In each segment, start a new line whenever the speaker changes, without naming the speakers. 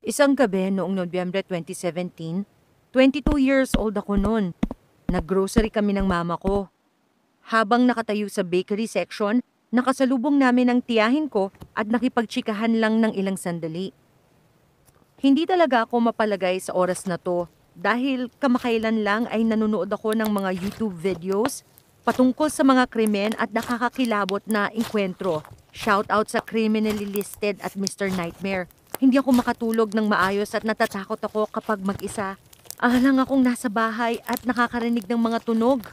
Isang gabi noong Nobyembre 2017, 22 years old ako noon. Naggrocery kami ng mama ko. Habang nakatayo sa bakery section, nakasalubong namin ang tiyahin ko at nakipagtsikahan lang ng ilang sandali. Hindi talaga ako mapalagay sa oras na to dahil kamakailan lang ay nanonood ako ng mga YouTube videos patungkol sa mga krimen at nakakakilabot na inkwentro. Shoutout sa criminally listed at Mr. Nightmare. Hindi ako makatulog ng maayos at natatakot ako kapag mag-isa. Alang akong nasa bahay at nakakarinig ng mga tunog.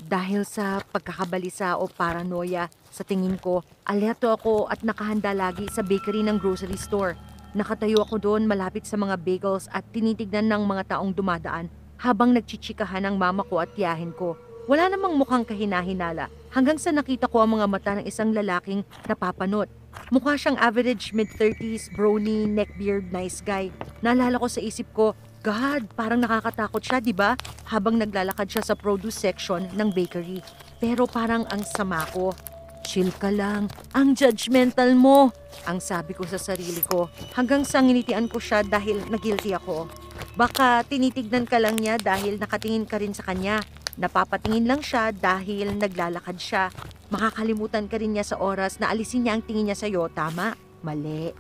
Dahil sa pagkakabalisa o paranoia, sa tingin ko, alerto ako at nakahanda lagi sa bakery ng grocery store. Nakatayo ako doon malapit sa mga bagels at tinitignan ng mga taong dumadaan habang nagchichikahan ang mama ko at tiyahin ko. Wala namang mukhang kahinahinala hanggang sa nakita ko ang mga mata ng isang lalaking napapanot. Mukha siyang average mid-30s, brawny, neckbeard, nice guy. Naalala ko sa isip ko, God, parang nakakatakot siya, di ba? Habang naglalakad siya sa produce section ng bakery. Pero parang ang sama ko. Chill ka lang, ang judgmental mo, ang sabi ko sa sarili ko. Hanggang sa nginitian ko siya dahil nagilty ako. Baka tinitignan ka lang niya dahil nakatingin ka rin sa kanya. Napapatingin lang siya dahil naglalakad siya. Makakalimutan ka rin niya sa oras na alisin niya ang tingin niya sa'yo, tama? Mali.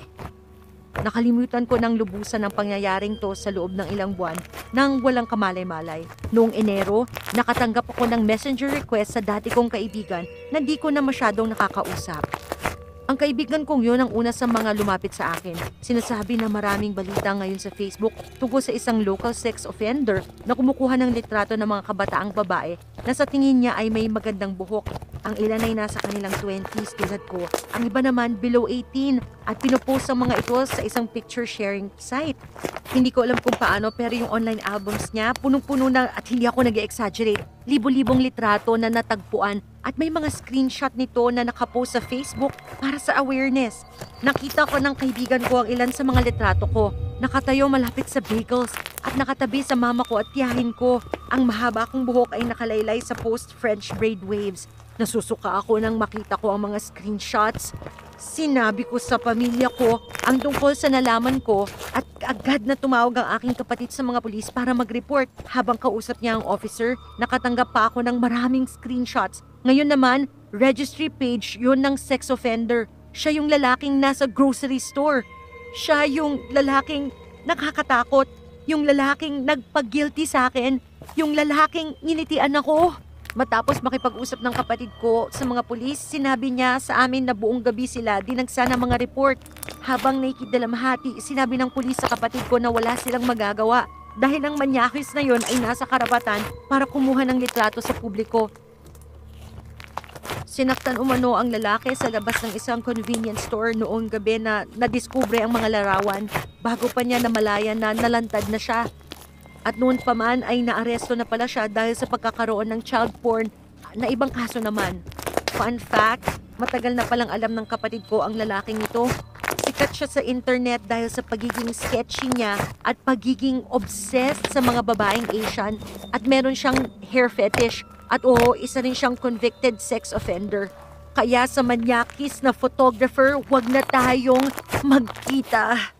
Nakalimutan ko ng lubusan ng pangyayaring to sa loob ng ilang buwan nang walang kamalay-malay. Noong Enero, nakatanggap ako ng messenger request sa dati kong kaibigan na di ko na masyadong nakakausap. Ang kaibigan kong yun ang una sa mga lumapit sa akin. Sinasabi na maraming balita ngayon sa Facebook tungkol sa isang local sex offender na kumukuha ng litrato ng mga kabataang babae na sa tingin niya ay may magandang buhok. Ang ilan ay nasa kanilang 20s tulad ko. Ang iba naman below 18 at pinopost ang mga ito sa isang picture sharing site. Hindi ko alam kung paano pero yung online albums niya punong-puno na at hindi ako nag-exaggerate. Libo-libong litrato na natagpuan at may mga screenshot nito na nakapost sa Facebook para sa awareness. Nakita ko ng kaibigan ko ang ilan sa mga litrato ko. Nakatayo malapit sa bagels at nakatabi sa mama ko at tiyahin ko. Ang mahaba kong buhok ay nakalaylay sa post-French braid waves. Nasusuka ako nang makita ko ang mga screenshots. Sinabi ko sa pamilya ko ang tungkol sa nalaman ko at agad na tumawag ang aking kapatid sa mga pulis para mag-report. Habang kausap niya ang officer, nakatanggap pa ako ng maraming screenshots. Ngayon naman, registry page yun ng sex offender. Siya yung lalaking nasa grocery store. Siya yung lalaking nakakatakot. Yung lalaking nagpag-guilty sa akin. Yung lalaking nginitian ako. Matapos makipag-usap ng kapatid ko sa mga pulis, sinabi niya sa amin na buong gabi sila dinagsa ng mga report. Habang nakikidalamhati, sinabi ng pulis sa kapatid ko na wala silang magagawa dahil ang manyakis na yon ay nasa karapatan para kumuha ng litrato sa publiko. Sinaktan umano ang lalaki sa labas ng isang convenience store noong gabi na nadiskubre ang mga larawan bago pa niya namalayan na nalantad na siya. At noon pa man ay naaresto na pala siya dahil sa pagkakaroon ng child porn na ibang kaso naman. Fun fact, matagal na palang alam ng kapatid ko ang lalaking ito. Sikat siya sa internet dahil sa pagiging sketchy niya at pagiging obsessed sa mga babaeng Asian at meron siyang hair fetish at isa rin siyang convicted sex offender. Kaya sa manyakis na photographer, wag na tayong magkita.